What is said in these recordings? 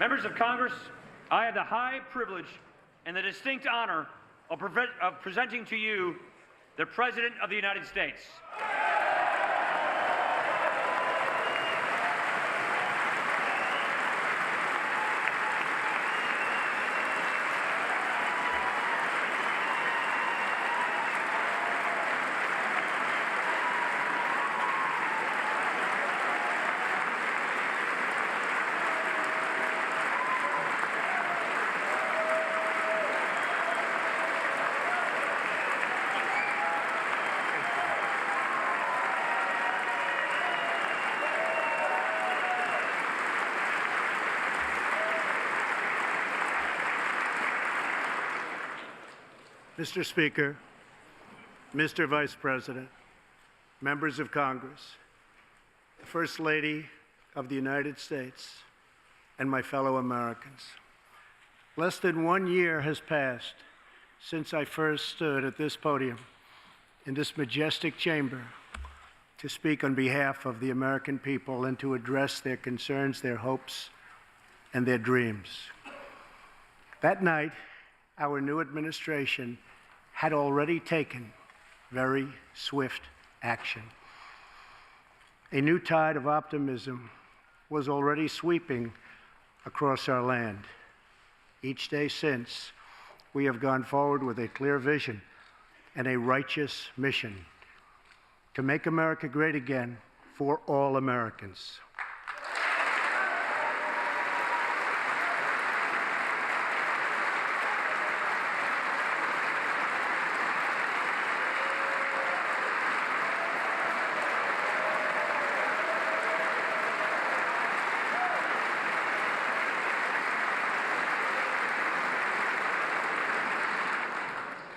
Members of Congress, I have the high privilege and the distinct honor of presenting to you the President of the United States. Mr. Speaker, Mr. Vice President, members of Congress, the First Lady of the United States, and my fellow Americans. Less than 1 year has passed since I first stood at this podium in this majestic chamber to speak on behalf of the American people and to address their concerns, their hopes, and their dreams. That night, our new administration had already taken very swift action. A new tide of optimism was already sweeping across our land. Each day since, we have gone forward with a clear vision and a righteous mission to make America great again for all Americans.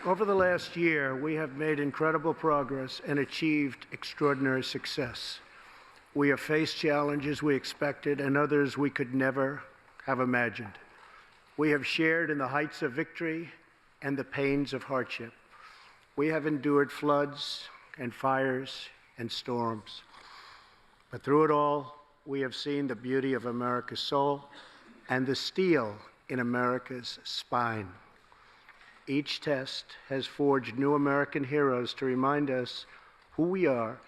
Over the last year, we have made incredible progress and achieved extraordinary success. We have faced challenges we expected and others we could never have imagined. We have shared in the heights of victory and the pains of hardship. We have endured floods and fires and storms. But through it all, we have seen the beauty of America's soul and the steel in America's spine. Each test has forged new American heroes to remind us who we are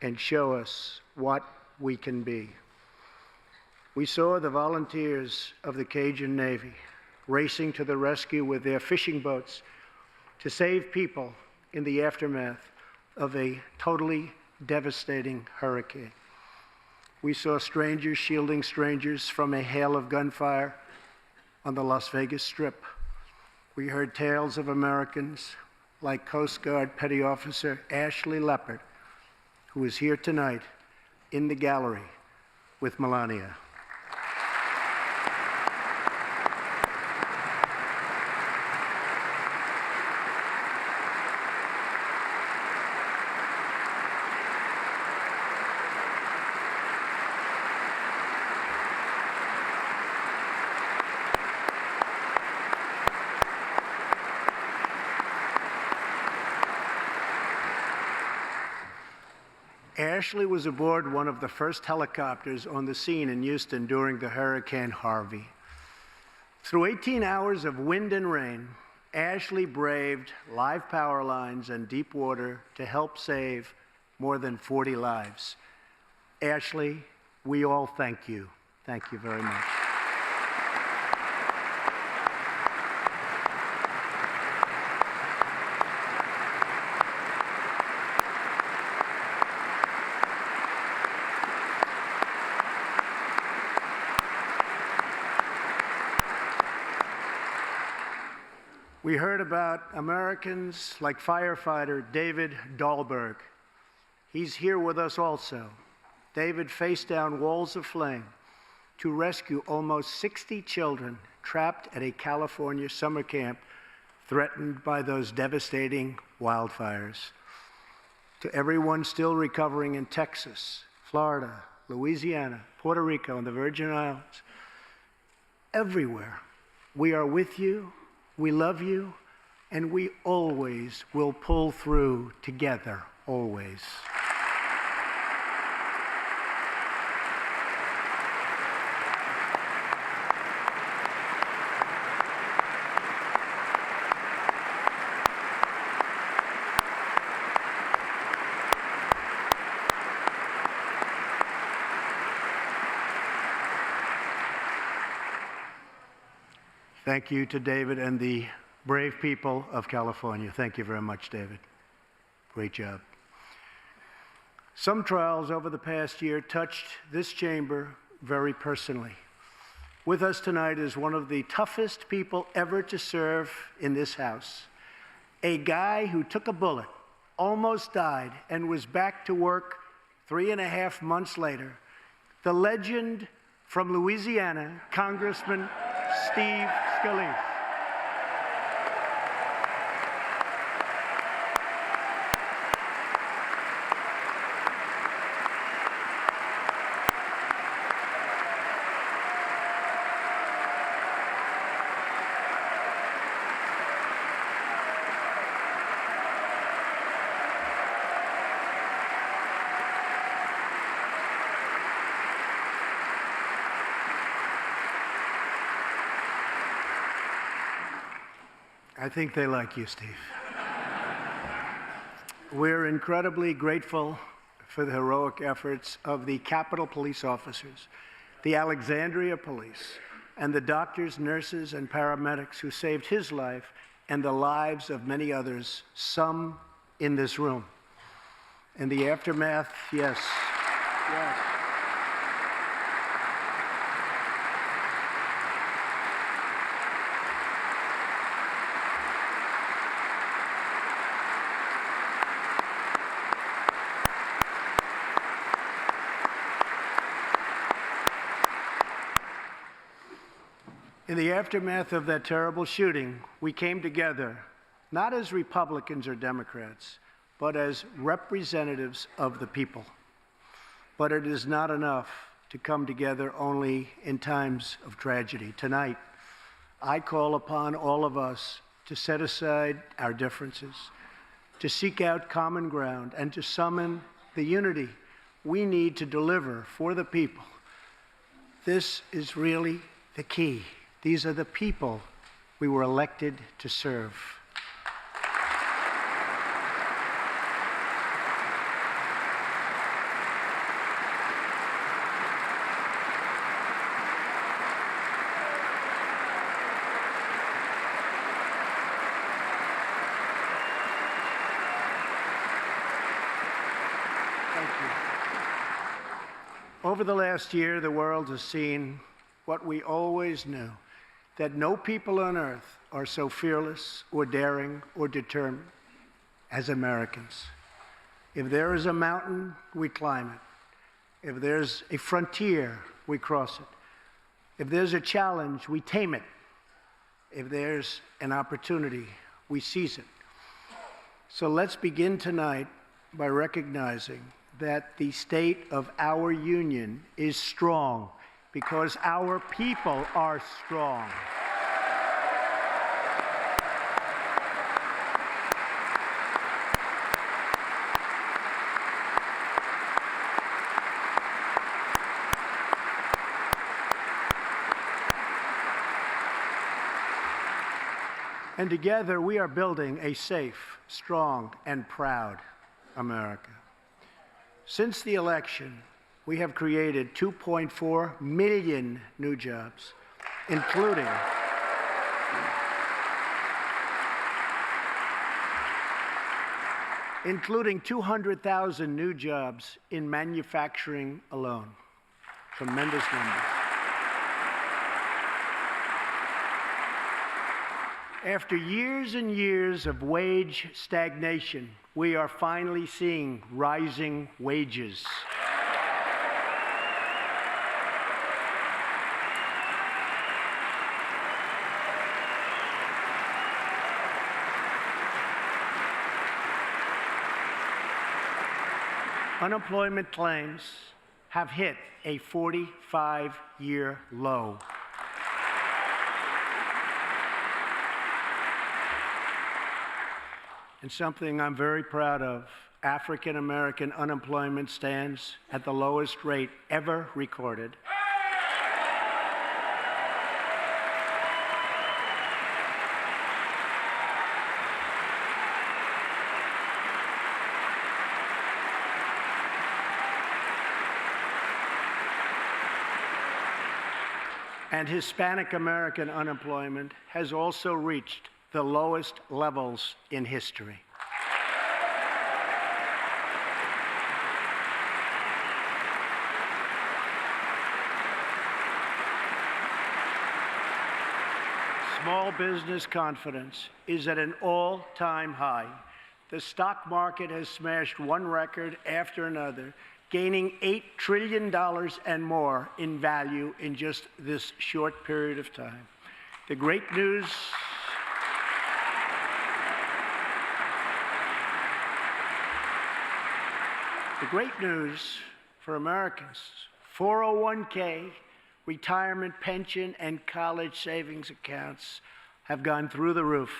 and show us what we can be. We saw the volunteers of the Cajun Navy racing to the rescue with their fishing boats to save people in the aftermath of a totally devastating hurricane. We saw strangers shielding strangers from a hail of gunfire on the Las Vegas Strip. We heard tales of Americans like Coast Guard Petty Officer Ashley Leopard, who is here tonight in the gallery with Melania. Ashley was aboard one of the first helicopters on the scene in Houston during the Hurricane Harvey. Through 18 hours of wind and rain, Ashley braved live power lines and deep water to help save more than 40 lives. Ashley, we all thank you. Thank you very much. We heard about Americans like firefighter David Dahlberg. He's here with us also. David faced down walls of flame to rescue almost 60 children trapped at a California summer camp threatened by those devastating wildfires. To everyone still recovering in Texas, Florida, Louisiana, Puerto Rico, and the Virgin Islands, everywhere, we are with you. We love you, and we always will pull through together, always. Thank you to David and the brave people of California. Thank you very much, David. Great job. Some trials over the past year touched this chamber very personally. With us tonight is one of the toughest people ever to serve in this House, a guy who took a bullet, almost died, and was back to work 3.5 months later, the legend from Louisiana, Congressman Steve Scalise. I think they like you, Steve. We're incredibly grateful for the heroic efforts of the Capitol Police officers, the Alexandria Police, and the doctors, nurses, and paramedics who saved his life and the lives of many others, some in this room. In the aftermath, yes. In the aftermath of that terrible shooting, we came together, not as Republicans or Democrats, but as representatives of the people. But it is not enough to come together only in times of tragedy. Tonight, I call upon all of us to set aside our differences, to seek out common ground, and to summon the unity we need to deliver for the people. This is really the key. These are the people we were elected to serve. Thank you. Over the last year, the world has seen what we always knew, that no people on earth are so fearless or daring or determined as Americans. If there is a mountain, we climb it. If there's a frontier, we cross it. If there's a challenge, we tame it. If there's an opportunity, we seize it. So let's begin tonight by recognizing that the state of our union is strong, because our people are strong. And together we are building a safe, strong, and proud America. Since the election, we have created 2.4 million new jobs, including including 200,000 new jobs in manufacturing alone. Tremendous numbers. After years and years of wage stagnation, we are finally seeing rising wages. Unemployment claims have hit a 45-year low. And something I'm very proud of, African American unemployment stands at the lowest rate ever recorded. And Hispanic American unemployment has also reached the lowest levels in history. Small business confidence is at an all-time high. The stock market has smashed one record after another, gaining $8 trillion and more in value in just this short period of time. The great news for Americans, 401k, retirement pension, and college savings accounts have gone through the roof.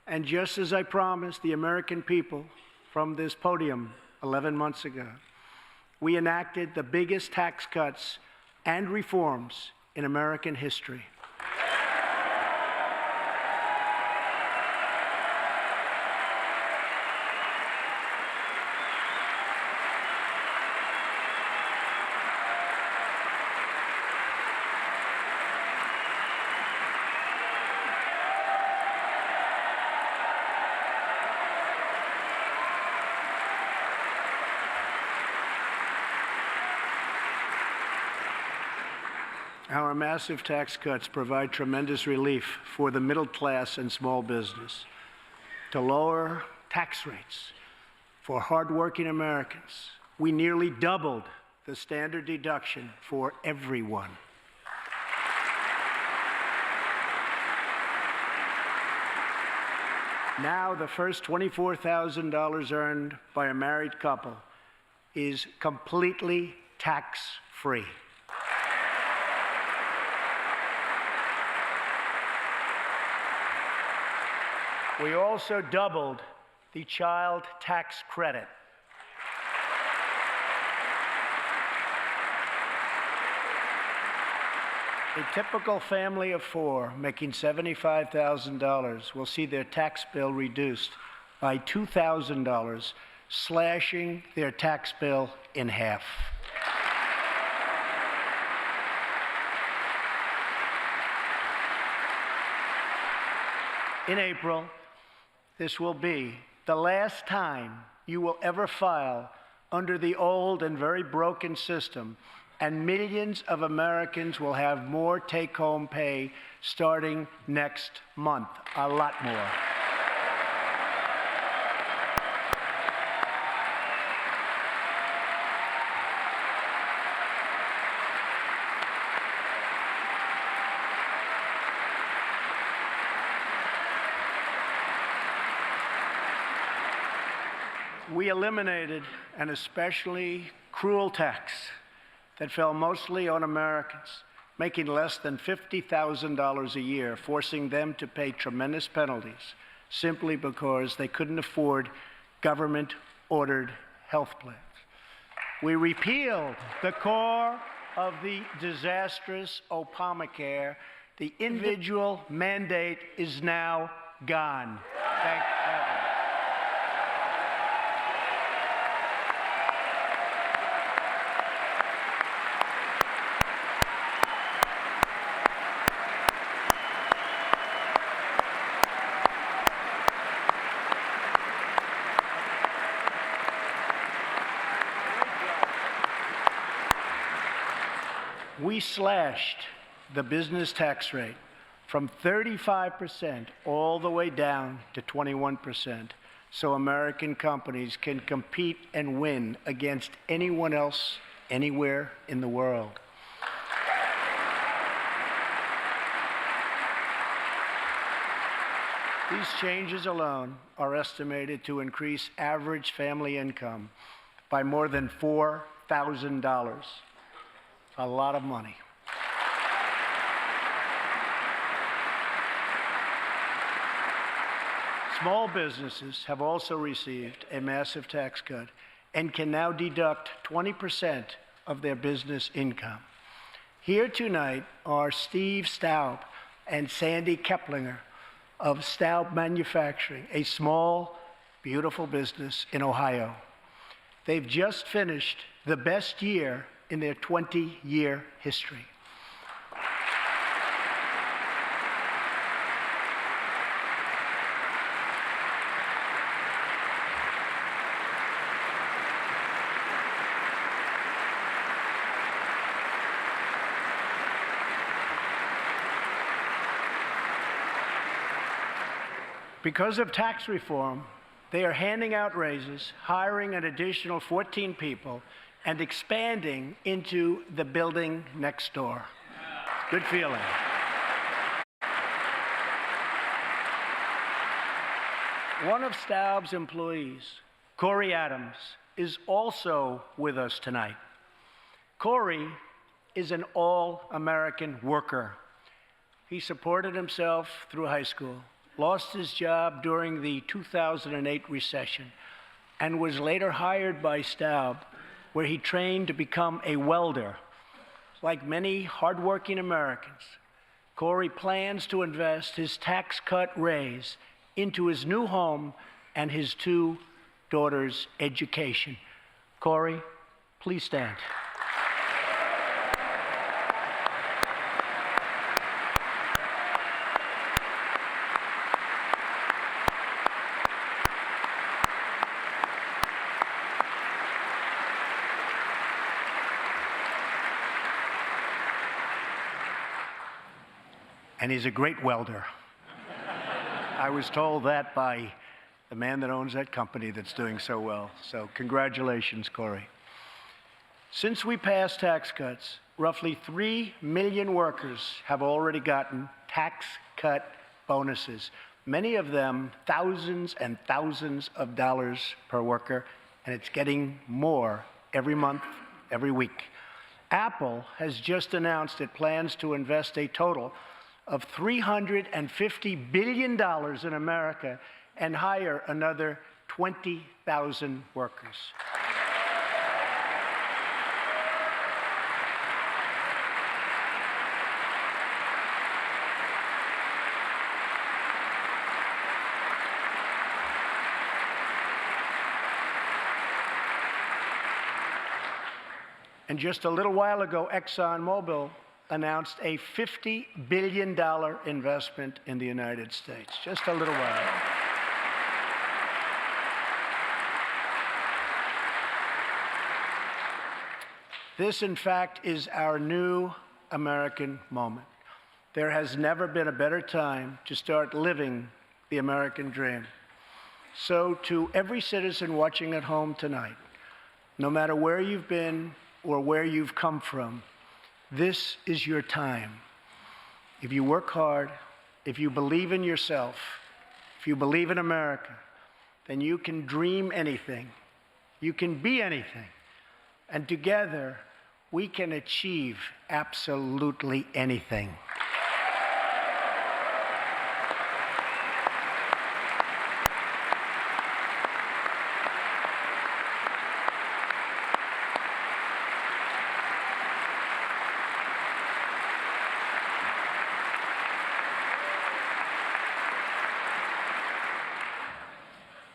And just as I promised the American people from this podium 11 months ago, we enacted the biggest tax cuts and reforms in American history. Our massive tax cuts provide tremendous relief for the middle class and small business. To lower tax rates for hardworking Americans, we nearly doubled the standard deduction for everyone. Now, the first $24,000 earned by a married couple is completely tax-free. We also doubled the child tax credit. A typical family of four making $75,000 will see their tax bill reduced by $2,000, slashing their tax bill in half. In April, this will be the last time you will ever file under the old and very broken system, and millions of Americans will have more take-home pay starting next month, a lot more. We eliminated an especially cruel tax that fell mostly on Americans making less than $50,000 a year, forcing them to pay tremendous penalties simply because they couldn't afford government-ordered health plans. We repealed the core of the disastrous Obamacare. The individual mandate is now gone. Thank heaven. We slashed the business tax rate from 35% all the way down to 21%, so American companies can compete and win against anyone else anywhere in the world. These changes alone are estimated to increase average family income by more than $4,000. A lot of money. Small businesses have also received a massive tax cut and can now deduct 20% of their business income. Here tonight are Steve Staub and Sandy Keplinger of Staub Manufacturing, a small, beautiful business in Ohio. They've just finished the best year in their 20-year history. Because of tax reform, they are handing out raises, hiring an additional 14 people, and expanding into the building next door. Good feeling. One of Staub's employees, Corey Adams, is also with us tonight. Corey is an all-American worker. He supported himself through high school, lost his job during the 2008 recession, and was later hired by Staub, where he trained to become a welder. Like many hardworking Americans, Corey plans to invest his tax cut raise into his new home and his 2 daughters' education. Corey, please stand. And he's a great welder. I was told that by the man that owns that company that's doing so well. So congratulations, Corey. Since we passed tax cuts, roughly 3 million workers have already gotten tax cut bonuses, many of them thousands and thousands of dollars per worker, and it's getting more every month, every week. Apple has just announced it plans to invest a total of $350 billion in America and hire another 20,000 workers. And just a little while ago, ExxonMobil announced a $50 billion investment in the United States, just a little while ago. This, in fact, is our new American moment. There has never been a better time to start living the American dream. So to every citizen watching at home tonight, no matter where you've been or where you've come from, this is your time. If you work hard, if you believe in yourself, if you believe in America, then you can dream anything. You can be anything. And together, we can achieve absolutely anything.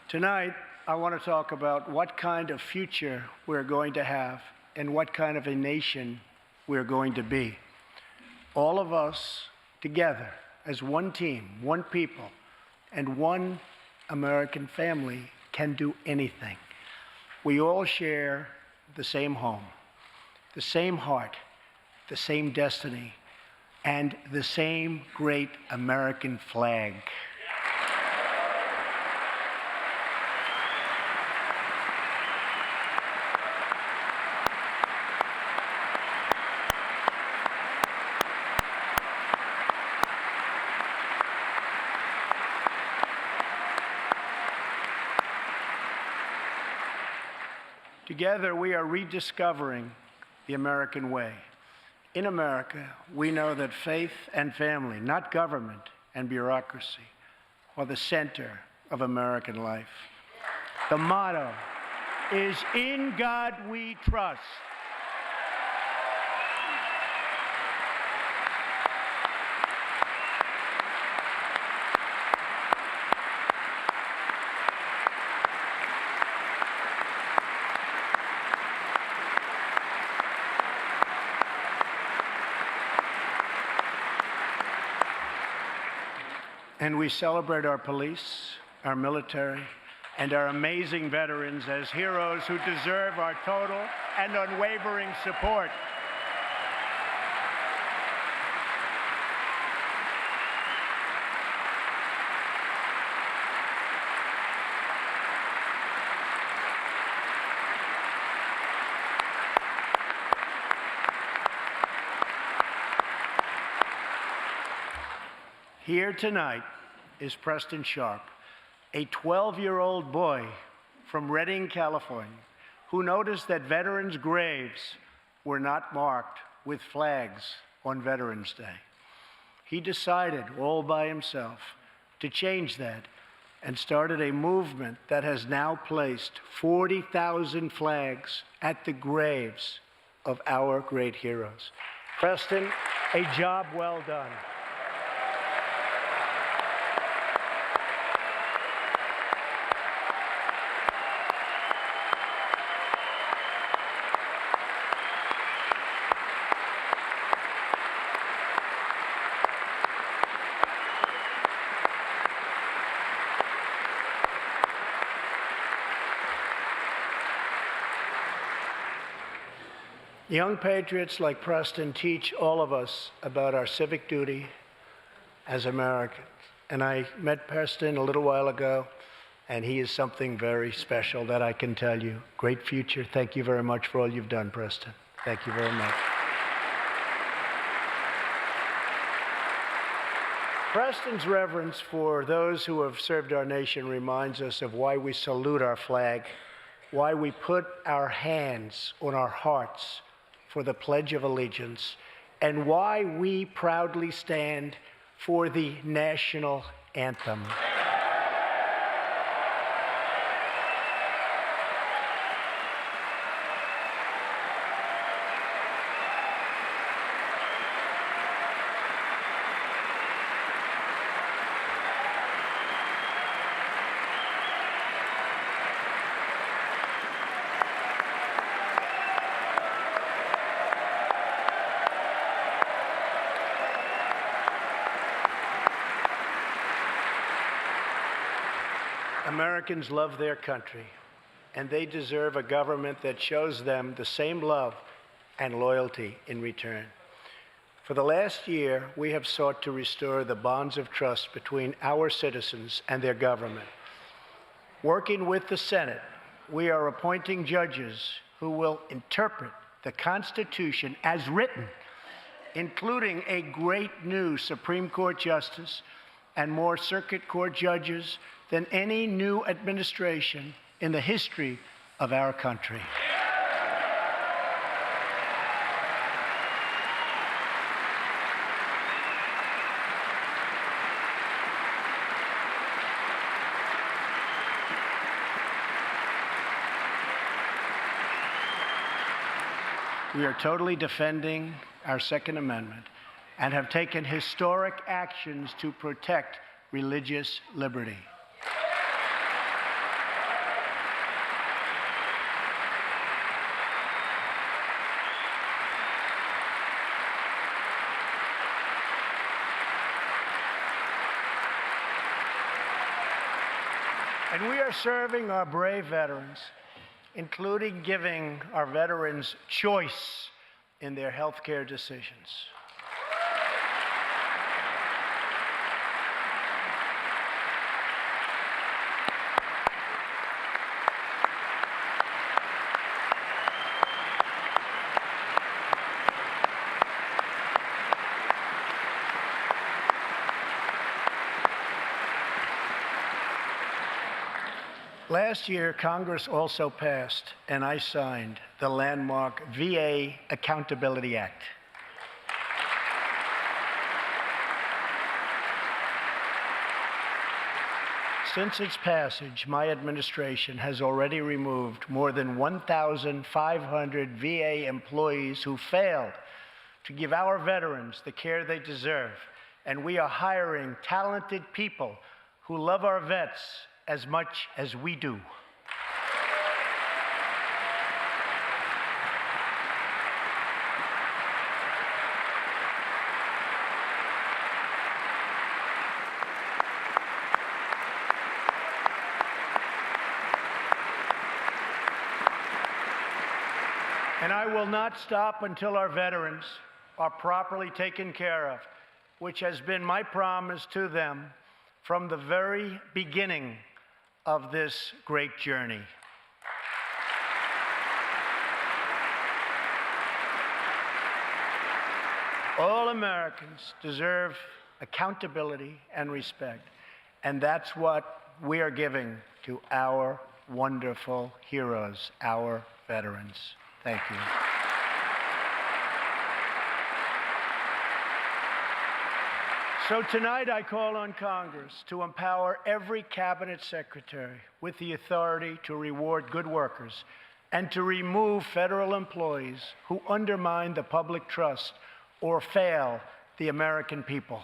Tonight, I want to talk about what kind of future we're going to have and what kind of a nation we're going to be. All of us together as one team, one people, and one American family can do anything. We all share the same home, the same heart, the same destiny, and the same great American flag. Together, we are rediscovering the American way. In America, we know that faith and family, not government and bureaucracy, are the center of American life. The motto is, "In God we trust." And we celebrate our police, our military, and our amazing veterans as heroes who deserve our total and unwavering support. Here tonight is Preston Sharp, a 12-year-old boy from Redding, California, who noticed that veterans' graves were not marked with flags on Veterans Day. He decided all by himself to change that and started a movement that has now placed 40,000 flags at the graves of our great heroes. Preston, a job well done. Young patriots like Preston teach all of us about our civic duty as Americans. And I met Preston a little while ago, and he is something very special that I can tell you. Great future. Thank you very much for all you've done, Preston. Thank you very much. Preston's reverence for those who have served our nation reminds us of why we salute our flag, why we put our hands on our hearts for the Pledge of Allegiance, and why we proudly stand for the national anthem. Americans love their country, and they deserve a government that shows them the same love and loyalty in return. For the last year, we have sought to restore the bonds of trust between our citizens and their government. Working with the Senate, we are appointing judges who will interpret the Constitution as written, including a great new Supreme Court justice and more circuit court judges than any new administration in the history of our country. We are totally defending our Second Amendment and have taken historic actions to protect religious liberty. And we are serving our brave veterans, including giving our veterans choice in their health care decisions. Last year, Congress also passed, and I signed, the landmark VA Accountability Act. Since its passage, my administration has already removed more than 1,500 VA employees who failed to give our veterans the care they deserve, and we are hiring talented people who love our vets as much as we do. And I will not stop until our veterans are properly taken care of, which has been my promise to them from the very beginning of this great journey. All Americans deserve accountability, and respect. And that's what we are giving to our wonderful heroes, our veterans. Thank you. So tonight I call on Congress to empower every cabinet secretary with the authority to reward good workers and to remove federal employees who undermine the public trust or fail the American people.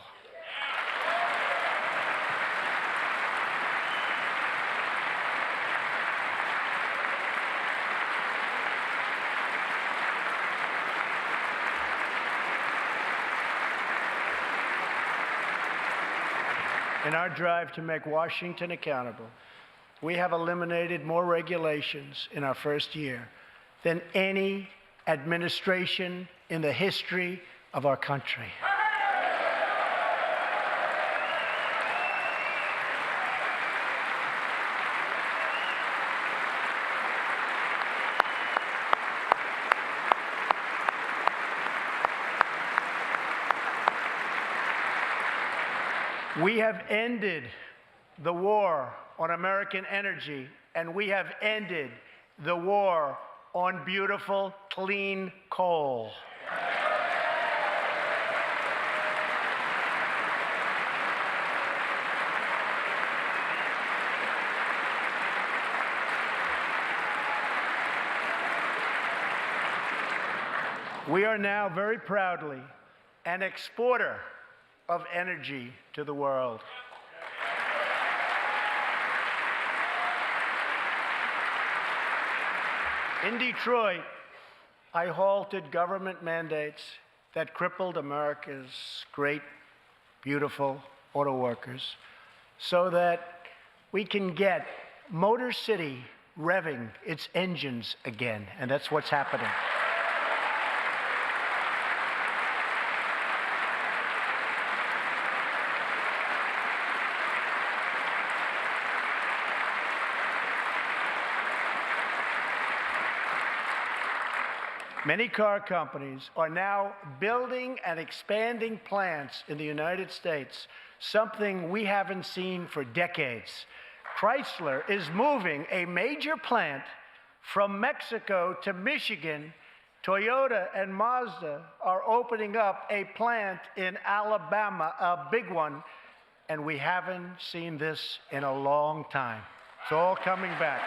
In our drive to make Washington accountable, we have eliminated more regulations in our first year than any administration in the history of our country. We have ended the war on American energy, and we have ended the war on beautiful, clean coal. We are now very proudly an exporter of energy to the world. In Detroit, I halted government mandates that crippled America's great, beautiful auto workers so that we can get Motor City revving its engines again, and that's what's happening. Many car companies are now building and expanding plants in the United States, something we haven't seen for decades. Chrysler is moving a major plant from Mexico to Michigan. Toyota and Mazda are opening up a plant in Alabama, a big one, and we haven't seen this in a long time. It's all coming back.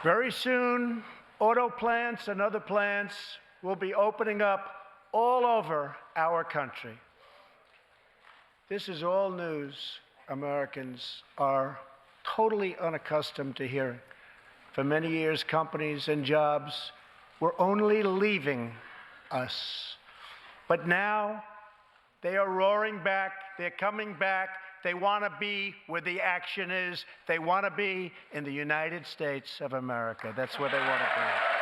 Very soon, auto plants and other plants will be opening up all over our country. This is all news Americans are totally unaccustomed to hearing. For many years, companies and jobs were only leaving us. But now, they are roaring back, they're coming back. They want to be where the action is. They want to be in the United States of America. That's where they want to be.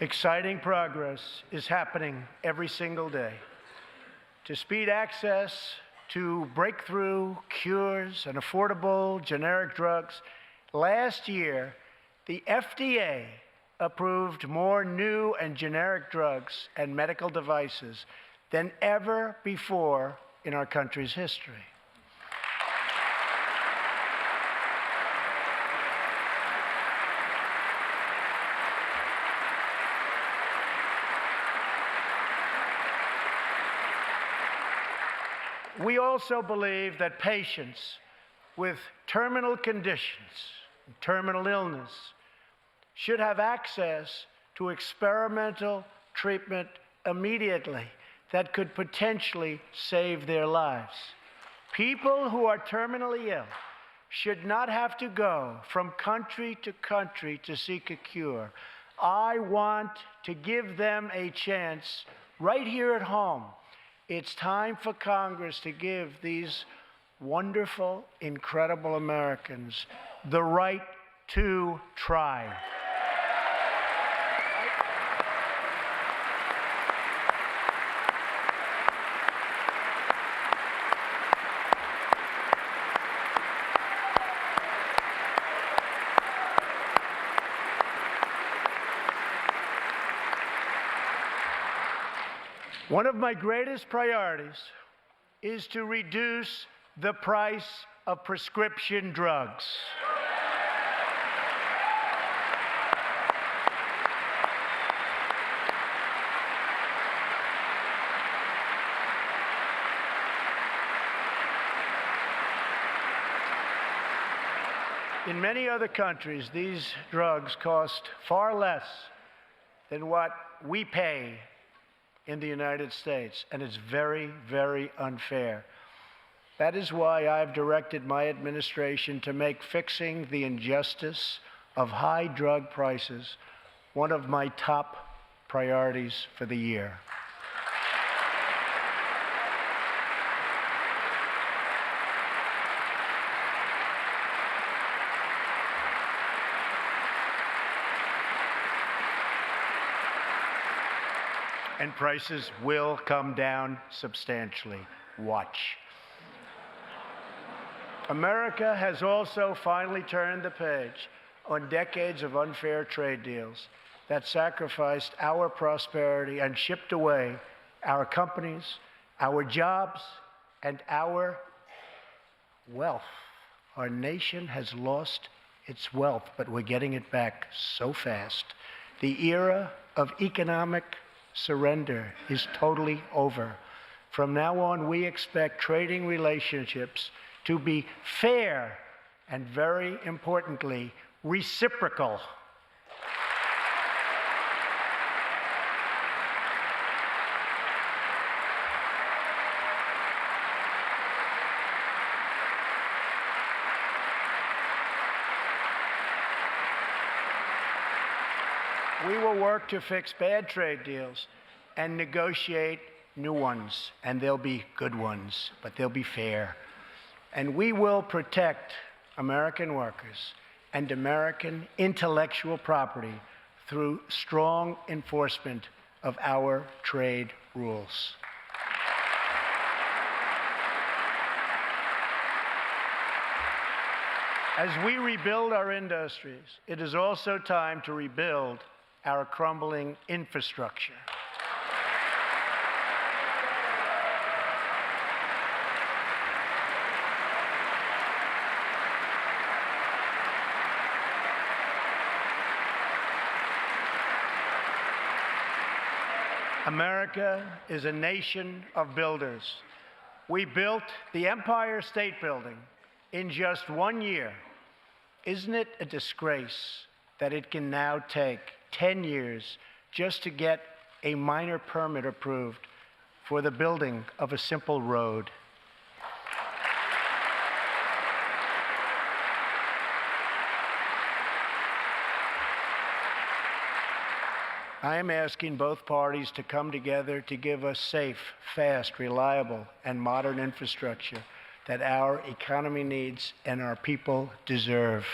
Exciting progress is happening every single day. To speed access to breakthrough cures and affordable generic drugs, last year, the FDA approved more new and generic drugs and medical devices than ever before in our country's history. We also believe that patients with terminal conditions, terminal illness, should have access to experimental treatment immediately that could potentially save their lives. People who are terminally ill should not have to go from country to country to seek a cure. I want to give them a chance right here at home It's time for Congress to give these wonderful, incredible Americans the right to try. One of my greatest priorities is to reduce the price of prescription drugs. In many other countries, these drugs cost far less than what we pay in the United States, and it's very, very unfair. That is why I've directed my administration to make fixing the injustice of high drug prices one of my top priorities for the year. And prices will come down substantially. Watch. America has also finally turned the page on decades of unfair trade deals that sacrificed our prosperity and shipped away our companies, our jobs, and our wealth. Our nation has lost its wealth, but we're getting it back so fast. The era of economic surrender is totally over. From now on, we expect trading relationships to be fair and, very importantly, reciprocal. We will work to fix bad trade deals and negotiate new ones, and they'll be good ones, but they'll be fair. And we will protect American workers and American intellectual property through strong enforcement of our trade rules. As we rebuild our industries, it is also time to rebuild our crumbling infrastructure. America is a nation of builders. We built the Empire State Building in just 1 year. Isn't it a disgrace that it can now take 10 years just to get a minor permit approved for the building of a simple road? I am asking both parties to come together to give us safe, fast, reliable, and modern infrastructure that our economy needs and our people deserve.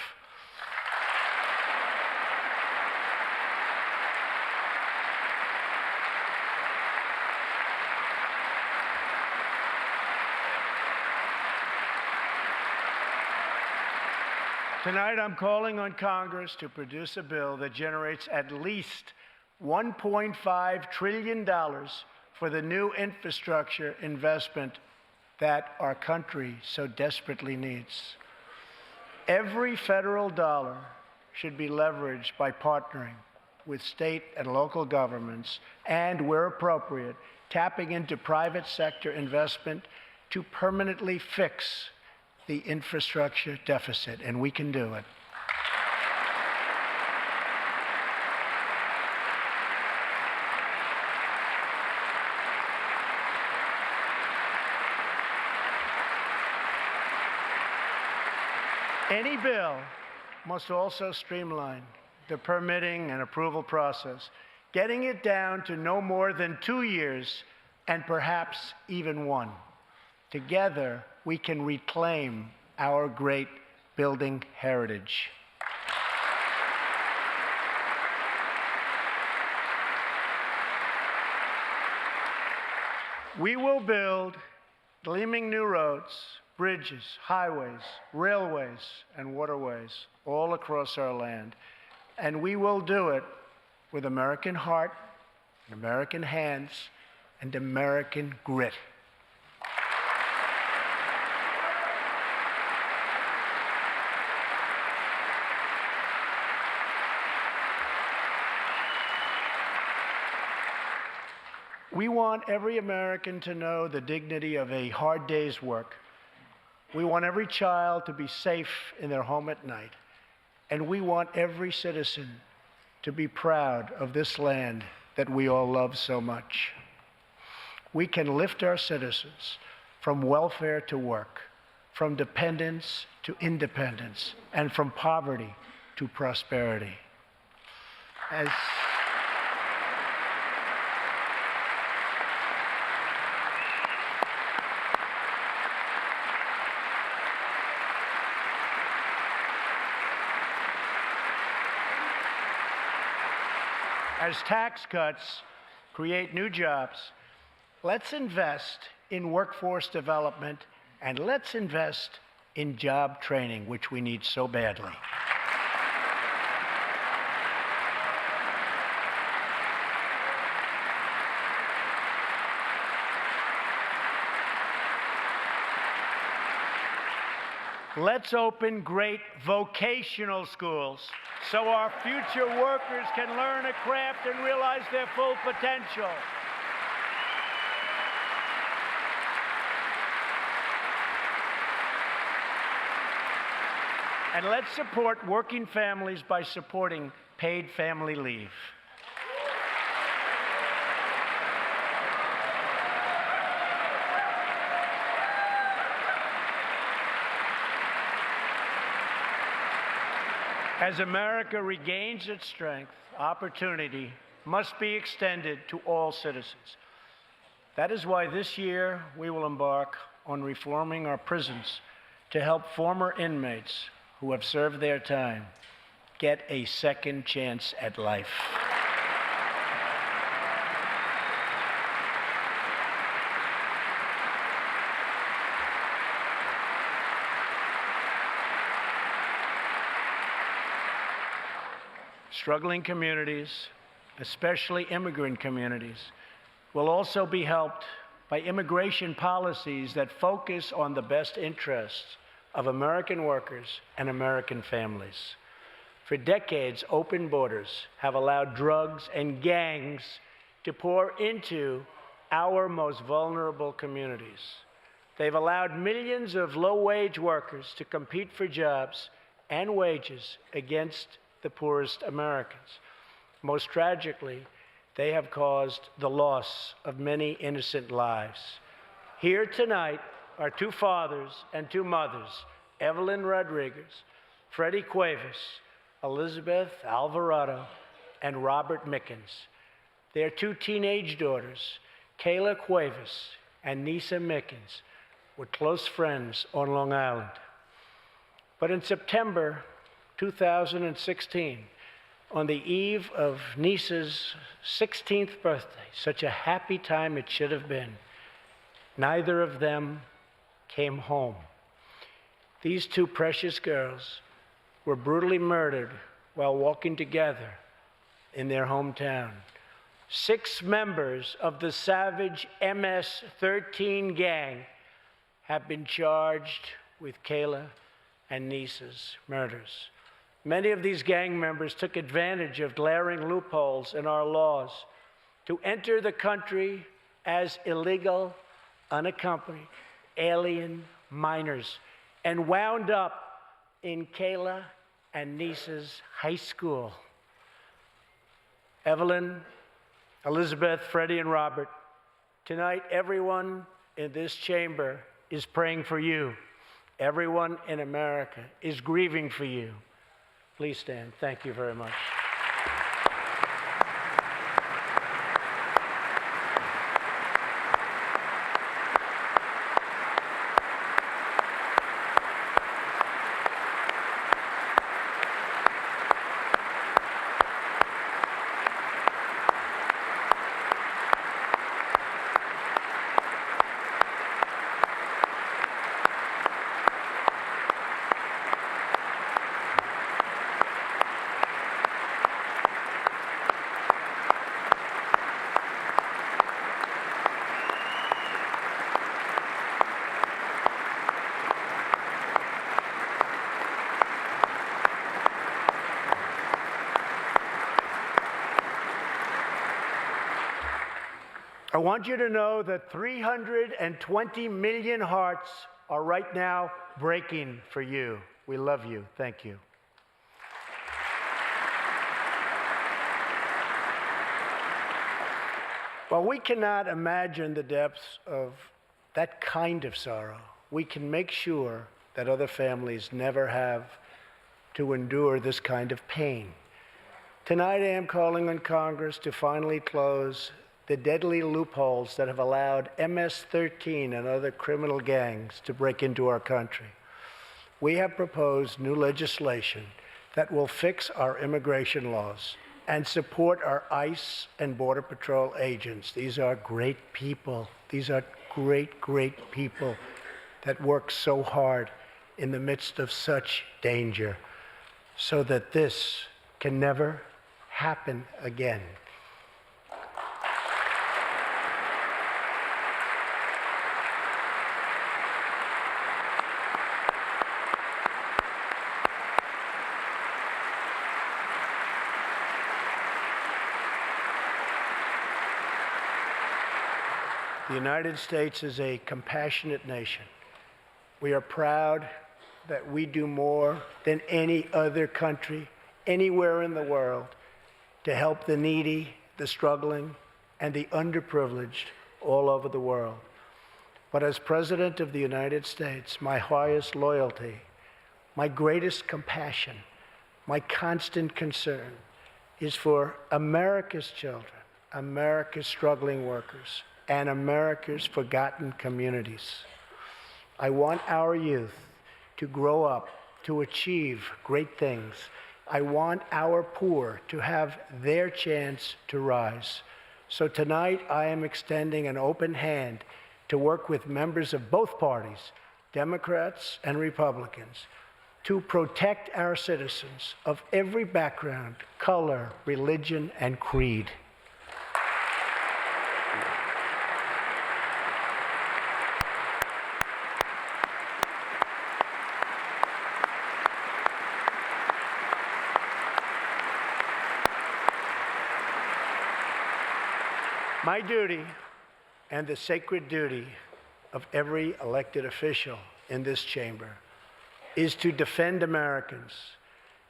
Tonight, I'm calling on Congress to produce a bill that generates at least $1.5 trillion for the new infrastructure investment that our country so desperately needs. Every federal dollar should be leveraged by partnering with state and local governments and, where appropriate, tapping into private sector investment to permanently fix the infrastructure deficit, and we can do it. Any bill must also streamline the permitting and approval process, getting it down to no more than 2 years and perhaps even one. Together, we can reclaim our great building heritage. We will build gleaming new roads, bridges, highways, railways, and waterways all across our land. And we will do it with American heart, American hands, and American grit. We want every American to know the dignity of a hard day's work. We want every child to be safe in their home at night. And we want every citizen to be proud of this land that we all love so much. We can lift our citizens from welfare to work, from dependence to independence, and from poverty to prosperity. As tax cuts create new jobs, let's invest in workforce development and let's invest in job training, which we need so badly. Let's open great vocational schools so our future workers can learn a craft and realize their full potential. And let's support working families by supporting paid family leave. As America regains its strength, opportunity must be extended to all citizens. That is why this year we will embark on reforming our prisons to help former inmates who have served their time get a second chance at life. Struggling communities, especially immigrant communities, will also be helped by immigration policies that focus on the best interests of American workers and American families. For decades, open borders have allowed drugs and gangs to pour into our most vulnerable communities. They've allowed millions of low-wage workers to compete for jobs and wages against the poorest Americans. Most tragically, they have caused the loss of many innocent lives. Here tonight are two fathers and two mothers, Evelyn Rodriguez, Freddie Cuevas, Elizabeth Alvarado, and Robert Mickens. Their two teenage daughters, Kayla Cuevas and Nisa Mickens, were close friends on Long Island. But in September 2016, on the eve of Nisa's 16th birthday, such a happy time it should have been, neither of them came home. These two precious girls were brutally murdered while walking together in their hometown. 6 members of the savage MS-13 gang have been charged with Kayla and Nisa's murders. Many of these gang members took advantage of glaring loopholes in our laws to enter the country as illegal, unaccompanied, alien minors and wound up in Kayla and Nisa's high school. Evelyn, Elizabeth, Freddie, and Robert, tonight everyone in this chamber is praying for you. Everyone in America is grieving for you. Please stand. Thank you very much. I want you to know that 320 million hearts are right now breaking for you. We love you. Thank you. While we cannot imagine the depths of that kind of sorrow, we can make sure that other families never have to endure this kind of pain. Tonight, I am calling on Congress to finally close the deadly loopholes that have allowed MS-13 and other criminal gangs to break into our country. We have proposed new legislation that will fix our immigration laws and support our ICE and Border Patrol agents. These are great people. These are great, great people that work so hard in the midst of such danger so that this can never happen again. The United States is a compassionate nation. We are proud that we do more than any other country anywhere in the world to help the needy, the struggling, and the underprivileged all over the world. But as President of the United States, my highest loyalty, my greatest compassion, my constant concern is for America's children, America's struggling workers, and America's forgotten communities. I want our youth to grow up, to achieve great things. I want our poor to have their chance to rise. So tonight, I am extending an open hand to work with members of both parties, Democrats and Republicans, to protect our citizens of every background, color, religion, and creed. My duty, and the sacred duty of every elected official in this chamber, is to defend Americans,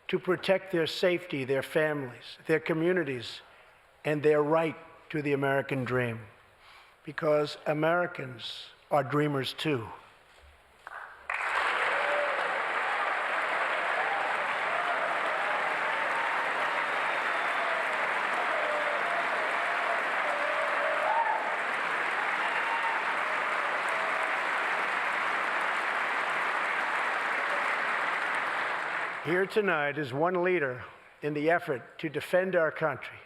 to protect their safety, their families, their communities, and their right to the American dream. Because Americans are dreamers too. Here tonight is one leader in the effort to defend our country,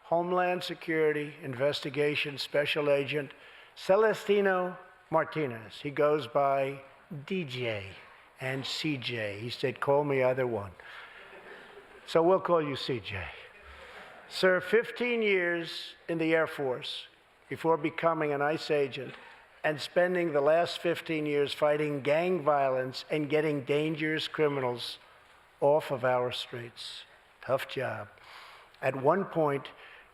Homeland Security Investigation Special Agent Celestino Martinez. He goes by DJ and CJ. He said, call me either one. So we'll call you CJ. Served 15 years in the Air Force before becoming an ICE agent and spending the last 15 years fighting gang violence and getting dangerous criminals off of our streets. Tough job. At one point,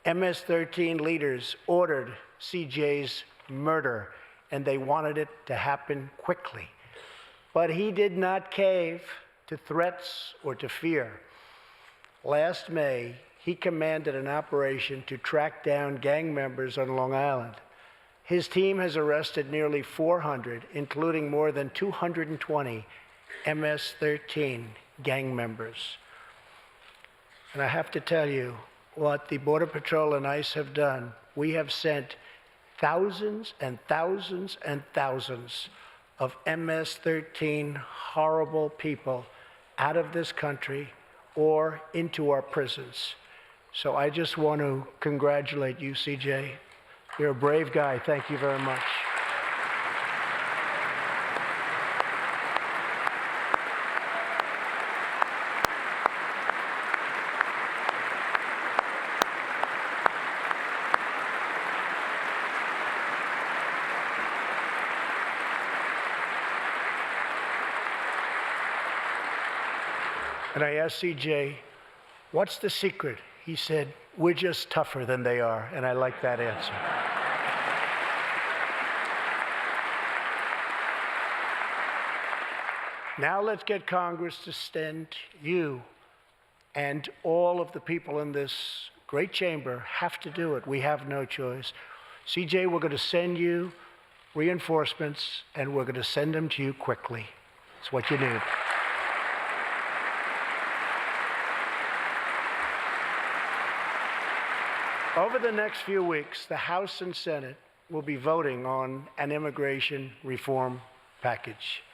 MS-13 leaders ordered CJ's murder, and they wanted it to happen quickly. But he did not cave to threats or to fear. Last May, he commanded an operation to track down gang members on Long Island. His team has arrested nearly 400, including more than 220 MS-13 gang members. And I have to tell you, what the Border Patrol and ICE have done, we have sent thousands and thousands and thousands of MS-13 horrible people out of this country or into our prisons. So I just want to congratulate you, CJ. You're a brave guy. Thank you very much. And I asked CJ, what's the secret? He said, we're just tougher than they are. And I like that answer. Now let's get Congress to send you, and all of the people in this great chamber have to do it. We have no choice. CJ, we're going to send you reinforcements, and we're going to send them to you quickly. It's what you need. Over the next few weeks, the House and Senate will be voting on an immigration reform package.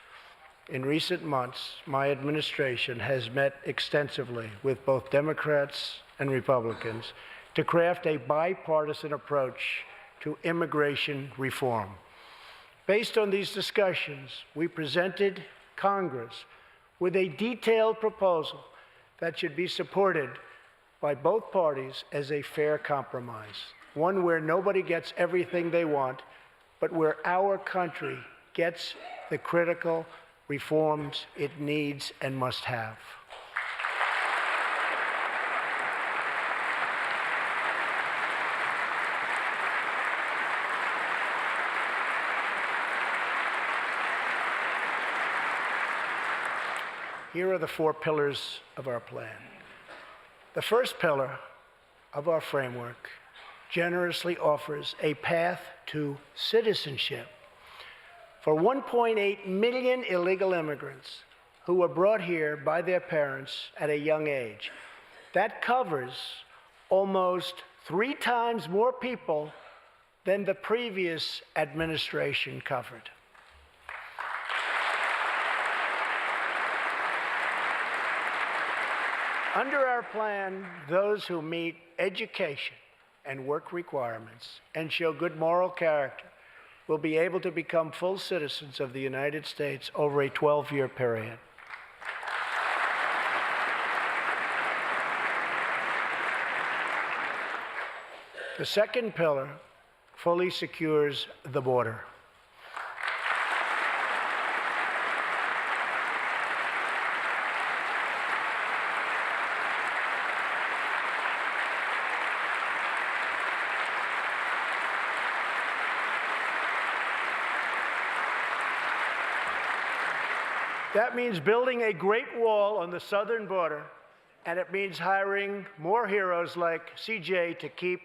In recent months, my administration has met extensively with both Democrats and Republicans to craft a bipartisan approach to immigration reform. Based on these discussions, we presented Congress with a detailed proposal that should be supported by both parties as a fair compromise, one where nobody gets everything they want, but where our country gets the critical reforms it needs and must have. Here are the 4 pillars of our plan. The first pillar of our framework generously offers a path to citizenship for 1.8 million illegal immigrants who were brought here by their parents at a young age. That covers almost 3 times more people than the previous administration covered. Under our plan, those who meet education and work requirements and show good moral character will be able to become full citizens of the United States over a 12-year period. The second pillar fully secures the border. That means building a great wall on the southern border, and it means hiring more heroes like CJ to keep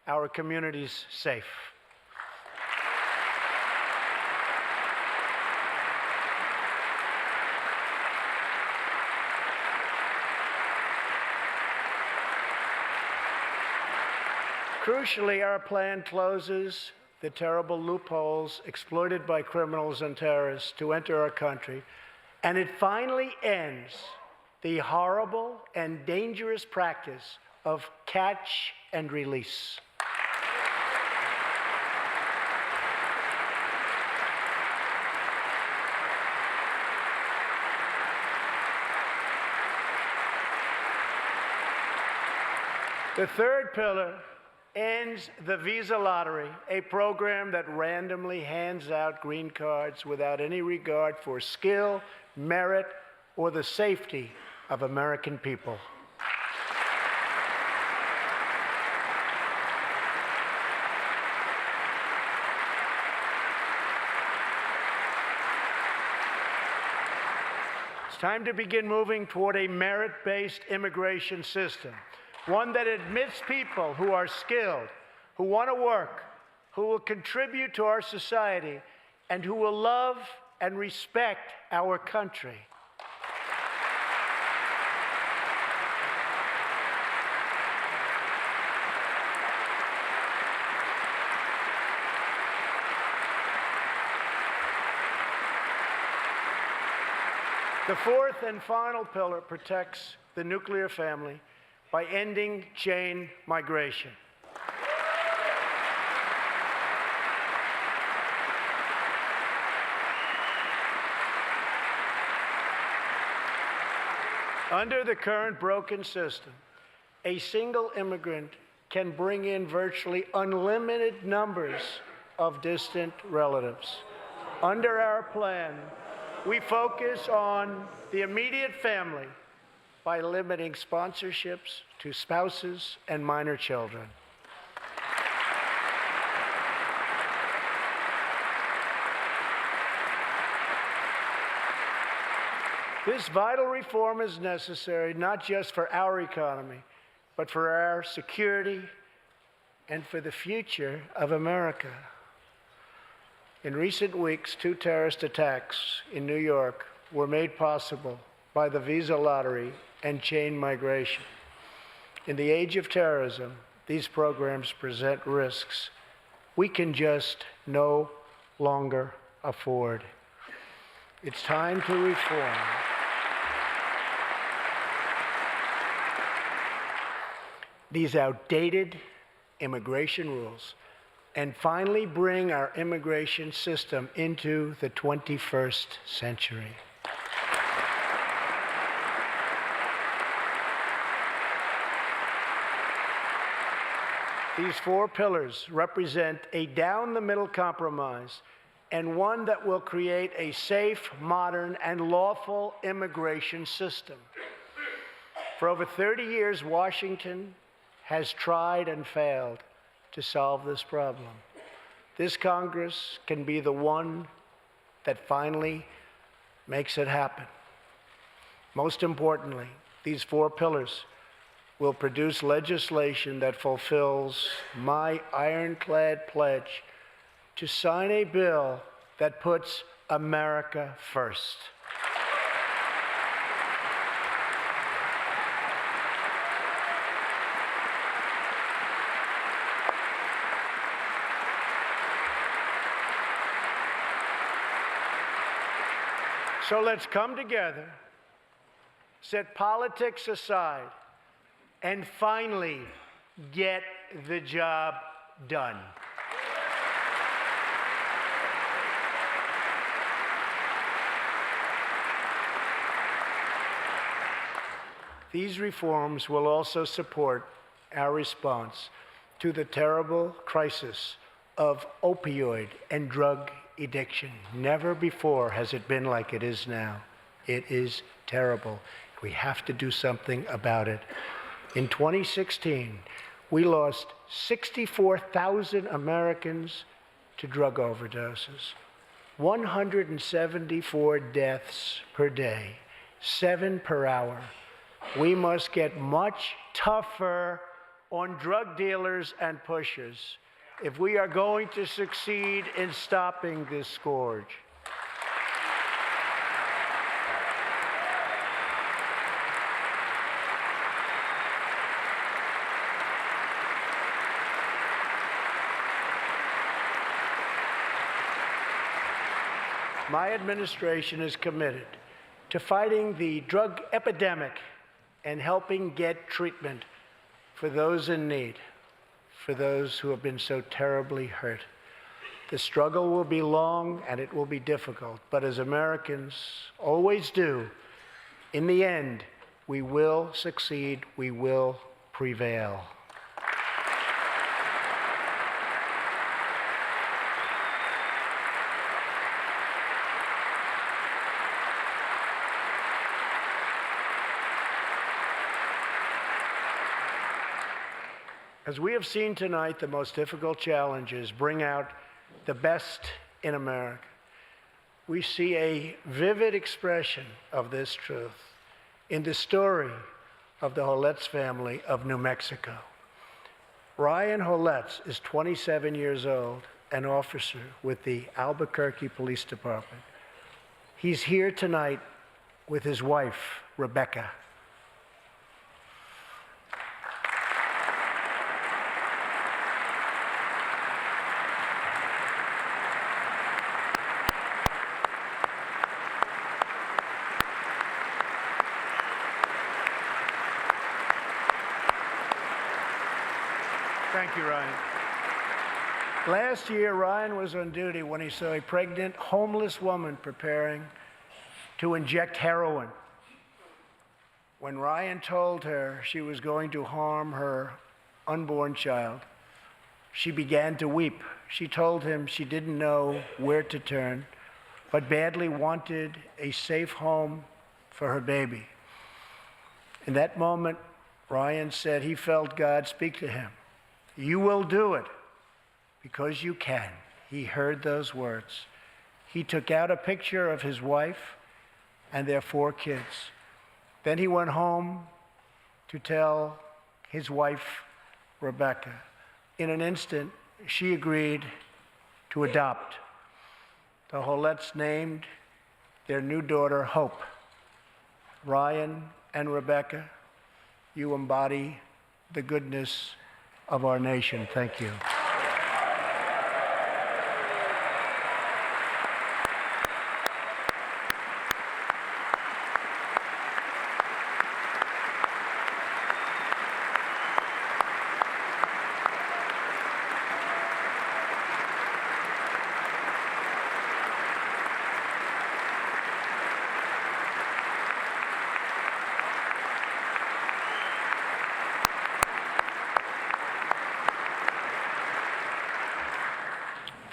our communities safe. Crucially, our plan closes the terrible loopholes exploited by criminals and terrorists to enter our country, and it finally ends the horrible and dangerous practice of catch and release. The third pillar ends the visa lottery, a program that randomly hands out green cards without any regard for skill, merit, or the safety of American people. It's time to begin moving toward a merit-based immigration system, one that admits people who are skilled, who want to work, who will contribute to our society, and who will love and respect our country. The fourth and final pillar protects the nuclear family by ending chain migration. Under the current broken system, a single immigrant can bring in virtually unlimited numbers of distant relatives. Under our plan, we focus on the immediate family by limiting sponsorships to spouses and minor children. This vital reform is necessary not just for our economy, but for our security and for the future of America. In recent weeks, 2 terrorist attacks in New York were made possible by the visa lottery and chain migration. In the age of terrorism, these programs present risks we can just no longer afford. It's time to reform. These outdated immigration rules and finally bring our immigration system into the 21st century. These 4 pillars represent a down-the-middle compromise and one that will create a safe, modern, and lawful immigration system. For over 30 years, Washington has tried and failed to solve this problem. This Congress can be the one that finally makes it happen. Most importantly, these 4 pillars will produce legislation that fulfills my ironclad pledge to sign a bill that puts America first. So let's come together, set politics aside, and finally get the job done. These reforms will also support our response to the terrible crisis of opioid and drug addiction. Never before has it been like it is now. It is terrible. We have to do something about it. In 2016, we lost 64,000 Americans to drug overdoses, 174 deaths per day, 7 per hour. We must get much tougher on drug dealers and pushers if we are going to succeed in stopping this scourge. My administration is committed to fighting the drug epidemic and helping get treatment for those in need, for those who have been so terribly hurt. The struggle will be long and it will be difficult, but as Americans always do, in the end, we will succeed, we will prevail. As we have seen tonight, the most difficult challenges bring out the best in America. We see a vivid expression of this truth in the story of the Holetz family of New Mexico. Ryan Holetz is 27 years old, an officer with the Albuquerque Police Department. He's here tonight with his wife, Rebecca. Thank you, Ryan. Last year, Ryan was on duty when he saw a pregnant, homeless woman preparing to inject heroin. When Ryan told her she was going to harm her unborn child, she began to weep. She told him she didn't know where to turn, but badly wanted a safe home for her baby. In that moment, Ryan said he felt God speak to him. You will do it because you can. He heard those words. He took out a picture of his wife, and their 4 kids. Then he went home to tell his wife, Rebecca. In an instant, she agreed to adopt. The Holets named their new daughter Hope. Ryan and Rebecca, you embody the goodness of our nation. Thank you.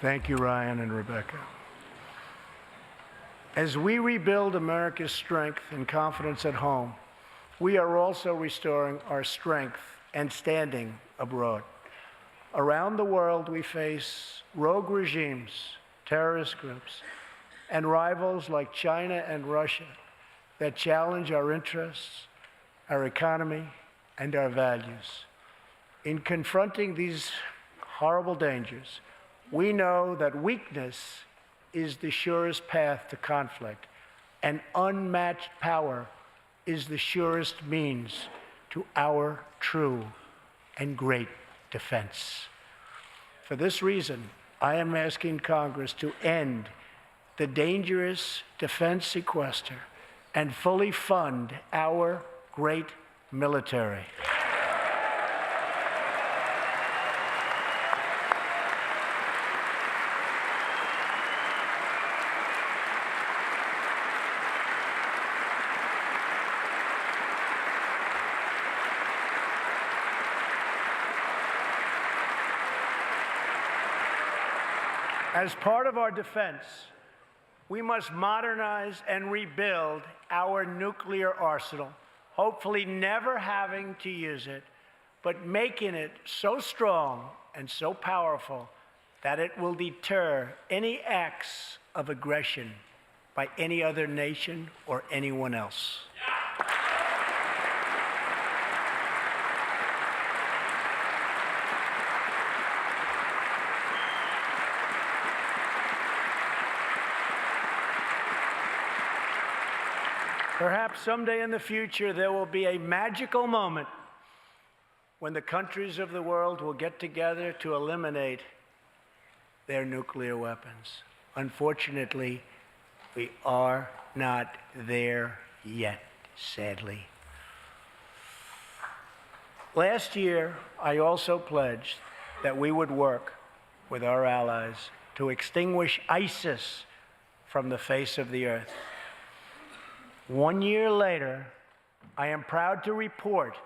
Thank you, Ryan and Rebecca. As we rebuild America's strength and confidence at home, we are also restoring our strength and standing abroad. Around the world, we face rogue regimes, terrorist groups, and rivals like China and Russia that challenge our interests, our economy, and our values. In confronting these horrible dangers, we know that weakness is the surest path to conflict, and unmatched power is the surest means to our true and great defense. For this reason, I am asking Congress to end the dangerous defense sequester and fully fund our great military. As part of our defense, we must modernize and rebuild our nuclear arsenal, hopefully never having to use it, but making it so strong and so powerful that it will deter any acts of aggression by any other nation or anyone else. Perhaps someday in the future, there will be a magical moment when the countries of the world will get together to eliminate their nuclear weapons. Unfortunately, we are not there yet, sadly. Last year, I also pledged that we would work with our allies to extinguish ISIS from the face of the earth. 1 year later, I am proud to report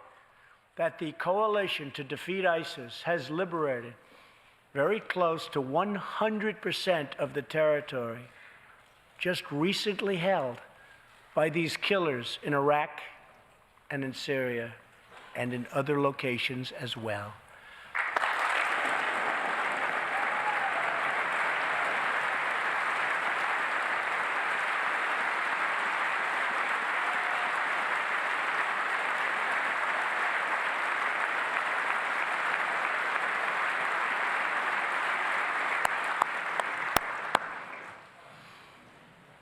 that the coalition to defeat ISIS has liberated very close to 100% of the territory just recently held by these killers in Iraq and in Syria and in other locations as well.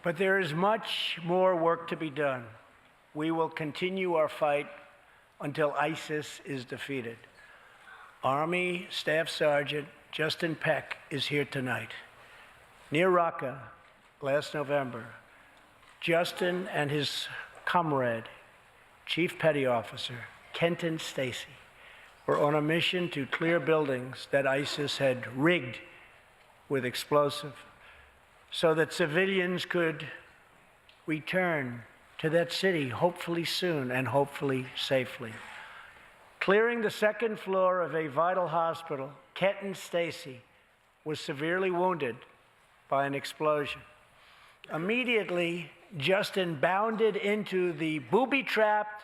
But there is much more work to be done. We will continue our fight until ISIS is defeated. Army Staff Sergeant Justin Peck is here tonight. Near Raqqa, last November, Justin and his comrade, Chief Petty Officer Kenton Stacy, were on a mission to clear buildings that ISIS had rigged with explosives, so that civilians could return to that city, hopefully soon and hopefully safely. Clearing the second floor of a vital hospital, Kenton Stacy was severely wounded by an explosion. Immediately, Justin bounded into the booby-trapped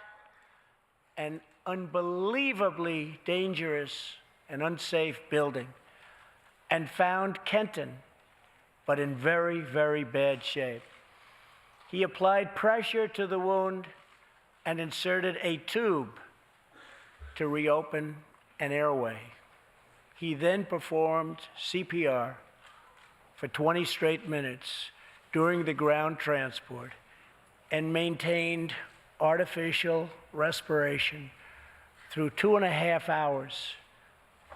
and unbelievably dangerous and unsafe building and found Kenton, but in very, very bad shape. He applied pressure to the wound and inserted a tube to reopen an airway. He then performed CPR for 20 straight minutes during the ground transport and maintained artificial respiration through 2.5 hours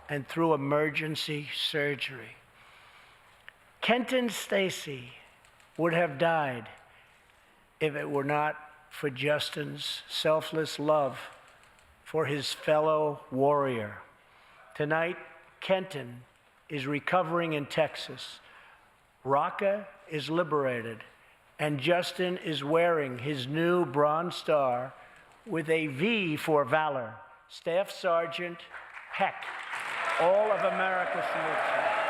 and through emergency surgery. Kenton Stacy would have died if it were not for Justin's selfless love for his fellow warrior. Tonight, Kenton is recovering in Texas. Raqqa is liberated, and Justin is wearing his new Bronze Star with a V for valor. Staff Sergeant Heck, all of America salutes you.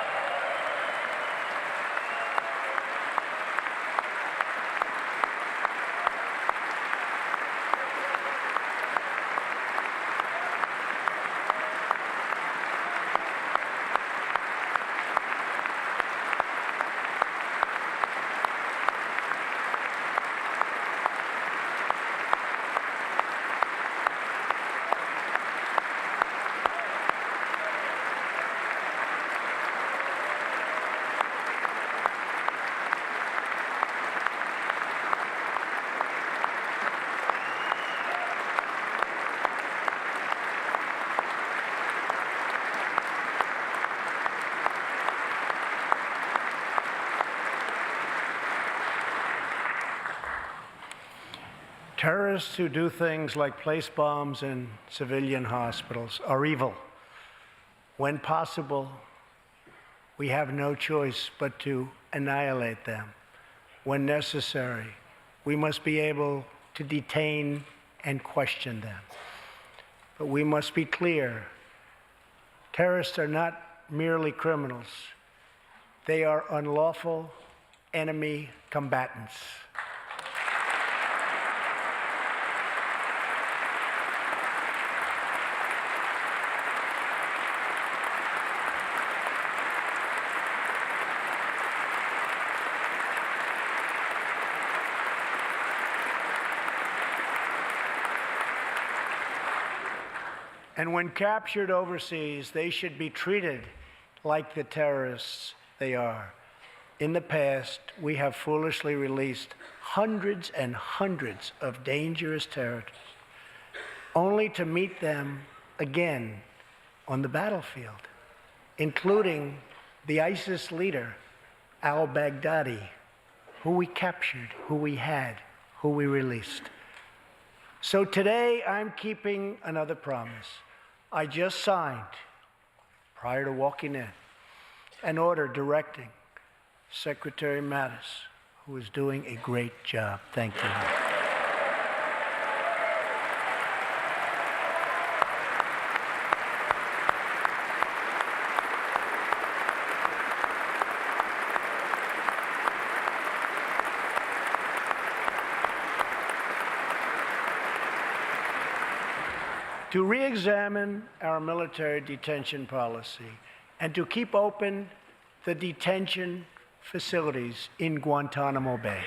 Terrorists who do things like place bombs in civilian hospitals are evil. When possible, we have no choice but to annihilate them. When necessary, we must be able to detain and question them. But we must be clear, terrorists are not merely criminals. They are unlawful enemy combatants. And when captured overseas, they should be treated like the terrorists they are. In the past, we have foolishly released hundreds and hundreds of dangerous terrorists, only to meet them again on the battlefield, including the ISIS leader, al-Baghdadi, who we captured, who we had, who we released. So today, I'm keeping another promise. I just signed, prior to walking in, an order directing Secretary Mattis, who is doing a great job. Thank you. To re-examine our military detention policy and to keep open the detention facilities in Guantanamo Bay.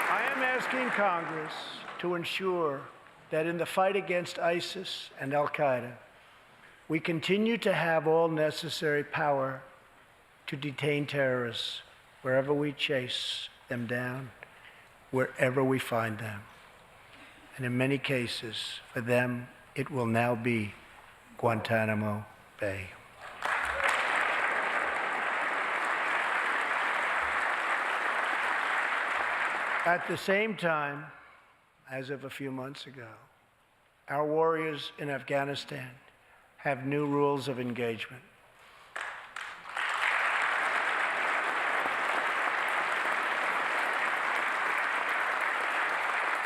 I am asking Congress to ensure that in the fight against ISIS and al-Qaeda, we continue to have all necessary power to detain terrorists wherever we chase them down, wherever we find them. And in many cases, for them, it will now be Guantanamo Bay. At the same time, as of a few months ago, our warriors in Afghanistan have new rules of engagement.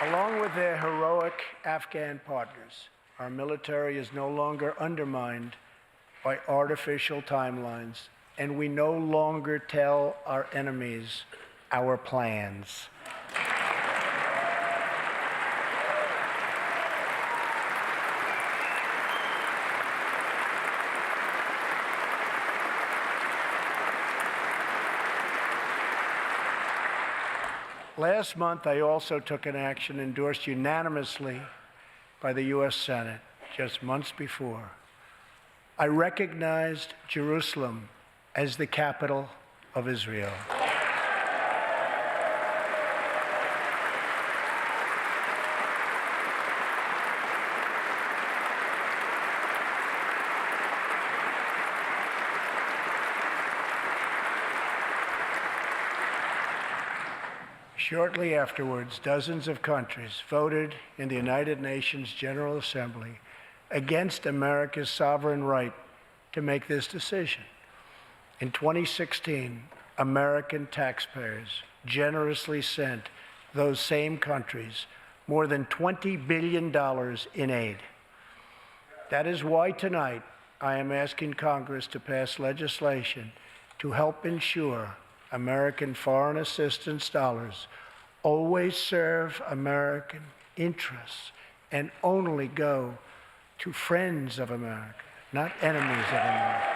Along with their heroic Afghan partners, our military is no longer undermined by artificial timelines, and we no longer tell our enemies our plans. Last month, I also took an action endorsed unanimously by the U.S. Senate just months before. I recognized Jerusalem as the capital of Israel. Shortly afterwards, dozens of countries voted in the United Nations General Assembly against America's sovereign right to make this decision. In 2016, American taxpayers generously sent those same countries more than $20 billion in aid. That is why tonight I am asking Congress to pass legislation to help ensure American foreign assistance dollars always serve American interests and only go to friends of America, not enemies of America.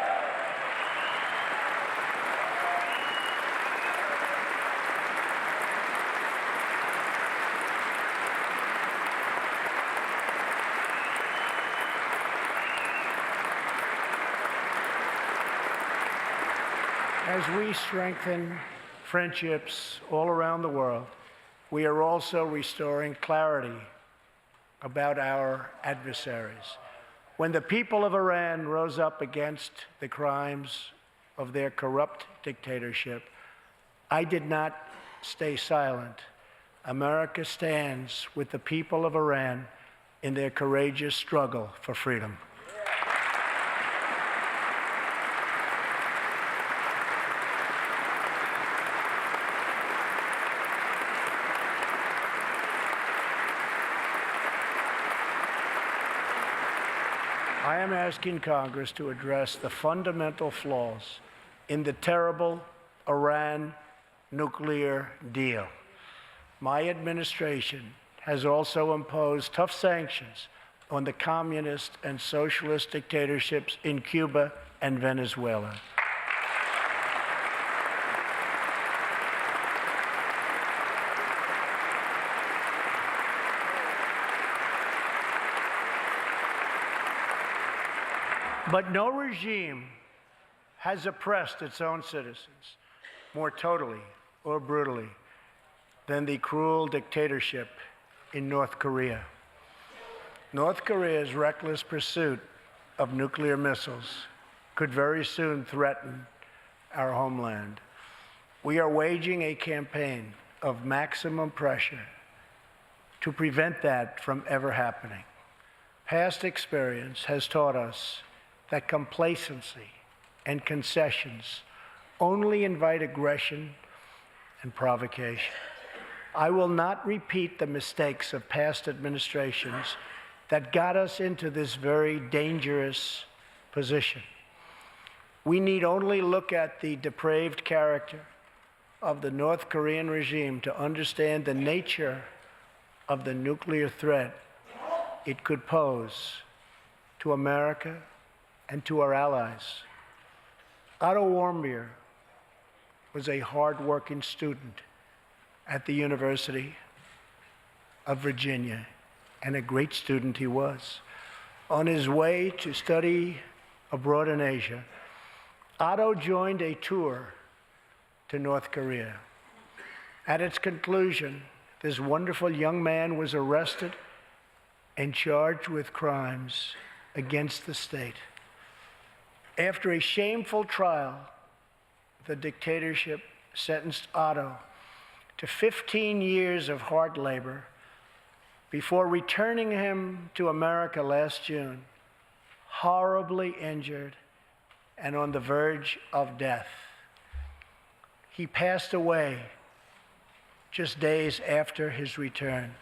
As we strengthen friendships all around the world, we are also restoring clarity about our adversaries. When the people of Iran rose up against the crimes of their corrupt dictatorship, I did not stay silent. America stands with the people of Iran in their courageous struggle for freedom. I am asking Congress to address the fundamental flaws in the terrible Iran nuclear deal. My administration has also imposed tough sanctions on the communist and socialist dictatorships in Cuba and Venezuela. But no regime has oppressed its own citizens more totally or brutally than the cruel dictatorship in North Korea. North Korea's reckless pursuit of nuclear missiles could very soon threaten our homeland. We are waging a campaign of maximum pressure to prevent that from ever happening. Past experience has taught us that complacency and concessions only invite aggression and provocation. I will not repeat the mistakes of past administrations that got us into this very dangerous position. We need only look at the depraved character of the North Korean regime to understand the nature of the nuclear threat it could pose to America and to our allies. Otto Warmbier was a hard-working student at the University of Virginia, and a great student he was. On his way to study abroad in Asia, Otto joined a tour to North Korea. At its conclusion, this wonderful young man was arrested and charged with crimes against the state. After a shameful trial, the dictatorship sentenced Otto to 15 years of hard labor before returning him to America last June, horribly injured and on the verge of death. He passed away just days after his return.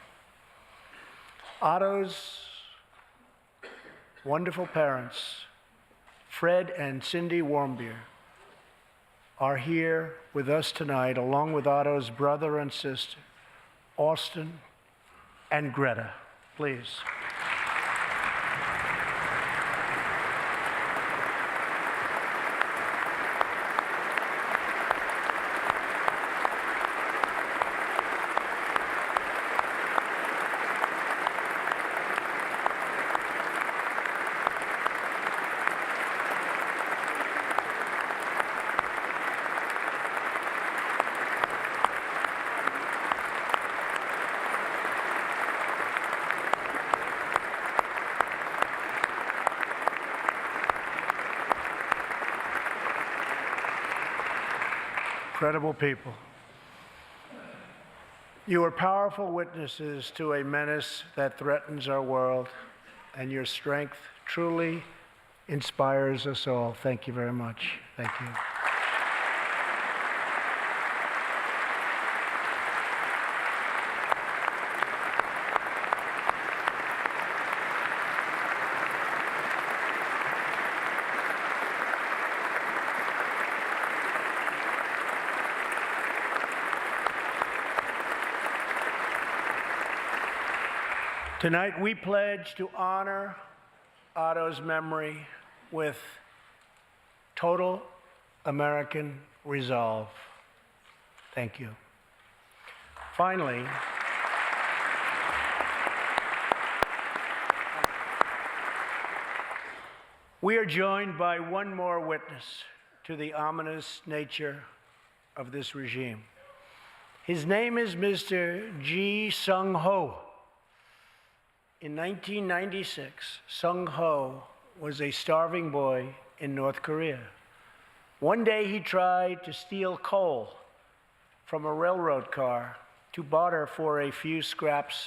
Otto's wonderful parents, Fred and Cindy Warmbier, are here with us tonight, along with Otto's brother and sister, Austin and Greta. Please. Incredible people. You are powerful witnesses to a menace that threatens our world, and your strength truly inspires us all. Thank you very much. Thank you. Tonight, we pledge to honor Otto's memory with total American resolve. Thank you. Finally, we are joined by one more witness to the ominous nature of this regime. His name is Mr. Ji Sung-ho. In 1996, Sung-ho was a starving boy in North Korea. One day he tried to steal coal from a railroad car to barter for a few scraps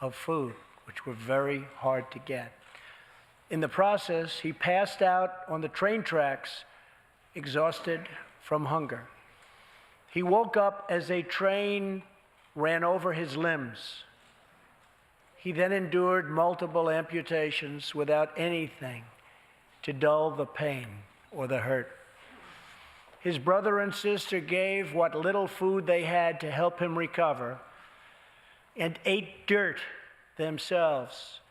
of food, which were very hard to get. In the process, he passed out on the train tracks, exhausted from hunger. He woke up as a train ran over his limbs. He then endured multiple amputations without anything to dull the pain or the hurt. His brother and sister gave what little food they had to help him recover and ate dirt themselves,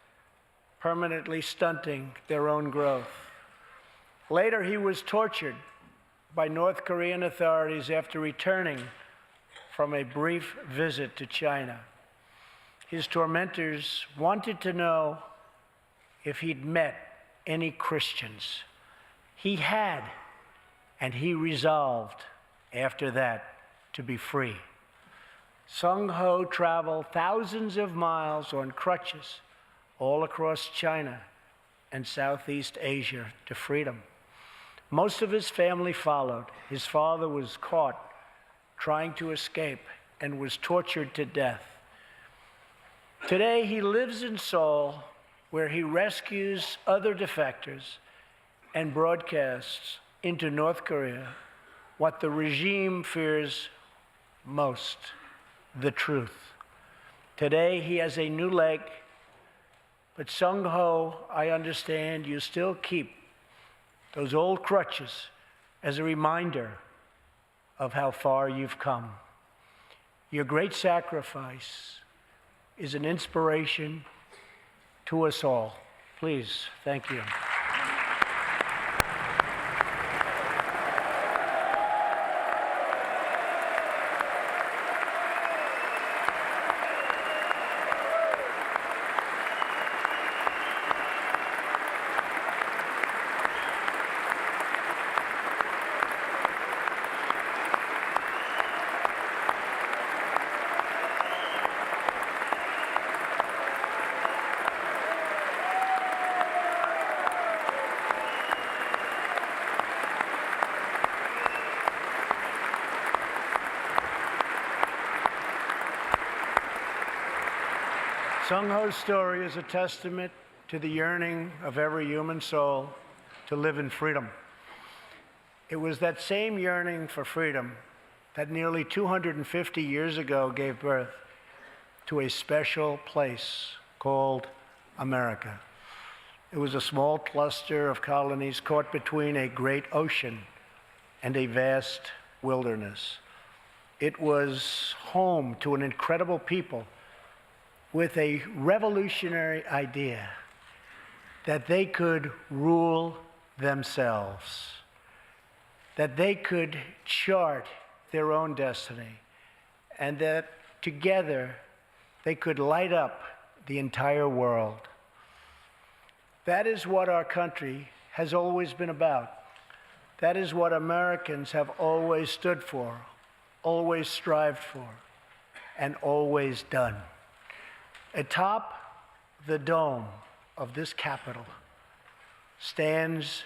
permanently stunting their own growth. Later, he was tortured by North Korean authorities after returning from a brief visit to China. His tormentors wanted to know if he'd met any Christians. He had, and he resolved after that to be free. Sung-ho traveled thousands of miles on crutches all across China and Southeast Asia to freedom. Most of his family followed. His father was caught trying to escape and was tortured to death. Today, he lives in Seoul, where he rescues other defectors and broadcasts into North Korea what the regime fears most, the truth. Today, he has a new leg, but Sung-ho, I understand you still keep those old crutches as a reminder of how far you've come. Your great sacrifice is an inspiration to us all. Please, thank you. Sung-ho's story is a testament to the yearning of every human soul to live in freedom. It was that same yearning for freedom that nearly 250 years ago gave birth to a special place called America. It was a small cluster of colonies caught between a great ocean and a vast wilderness. It was home to an incredible people with a revolutionary idea that they could rule themselves, that they could chart their own destiny, and that together they could light up the entire world. That is what our country has always been about. That is what Americans have always stood for, always strived for, and always done. Atop the dome of this Capitol stands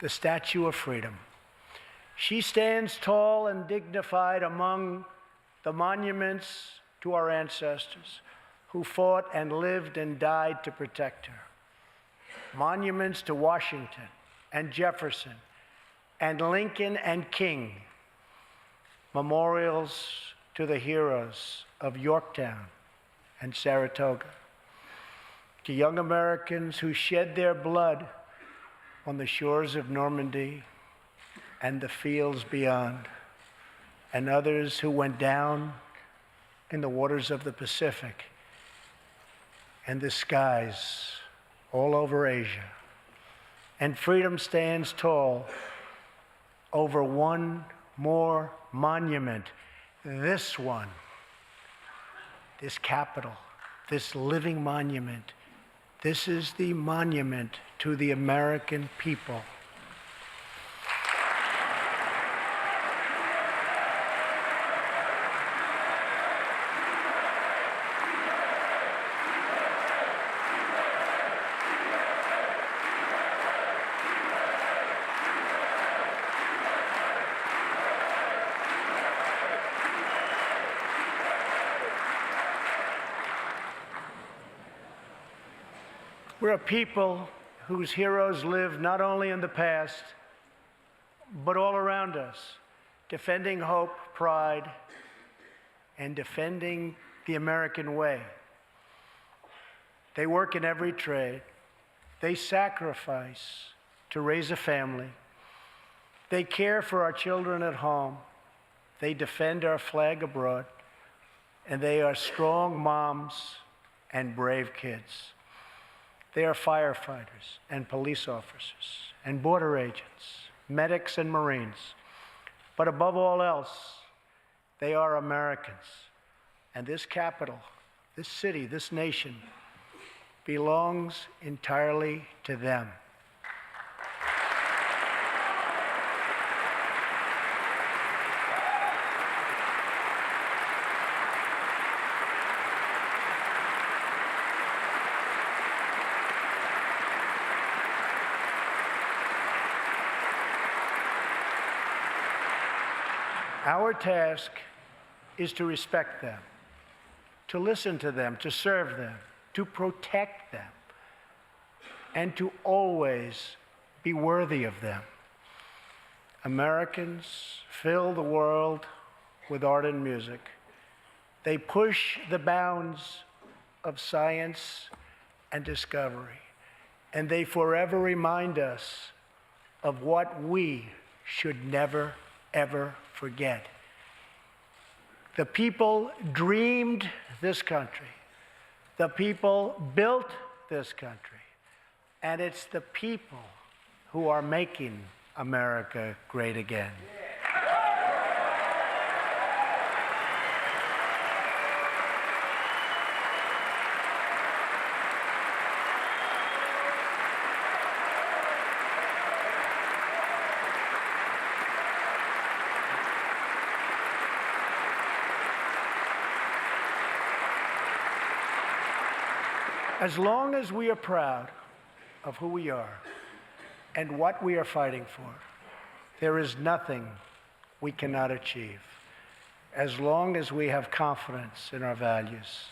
the Statue of Freedom. She stands tall and dignified among the monuments to our ancestors who fought and lived and died to protect her. Monuments to Washington and Jefferson and Lincoln and King. Memorials to the heroes of Yorktown and Saratoga. To young Americans who shed their blood on the shores of Normandy and the fields beyond, and others who went down in the waters of the Pacific and the skies all over Asia. And freedom stands tall over one more monument, this one, this Capitol, this living monument. This is the monument to the American people. We're a people whose heroes live not only in the past, but all around us, defending hope, pride, and defending the American way. They work in every trade. They sacrifice to raise a family. They care for our children at home. They defend our flag abroad. And they are strong moms and brave kids. They are firefighters and police officers and border agents, medics and Marines. But above all else, they are Americans. And this capital, this city, this nation belongs entirely to them. Our task is to respect them, to listen to them, to serve them, to protect them, and to always be worthy of them. Americans fill the world with art and music. They push the bounds of science and discovery, and they forever remind us of what we should never, ever forget. The people dreamed this country. The people built this country. And it's the people who are making America great again. As long as we are proud of who we are and what we are fighting for, there is nothing we cannot achieve. As long as we have confidence in our values,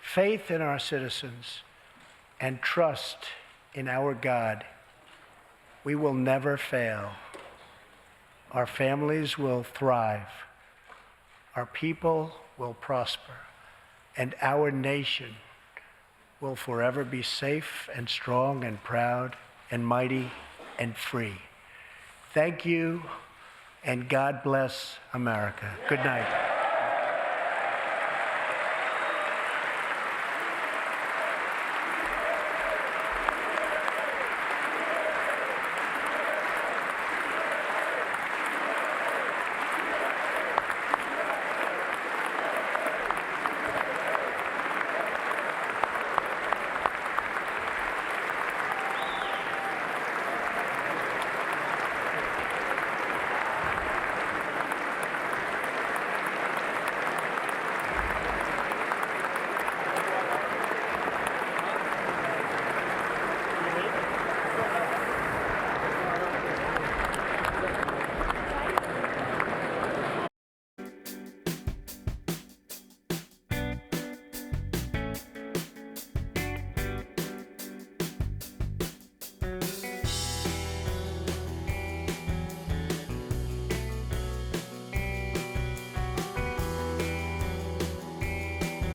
faith in our citizens, and trust in our God, we will never fail. Our families will thrive. Our people will prosper. And our nation will forever be safe and strong and proud and mighty and free. Thank you, and God bless America. Good night.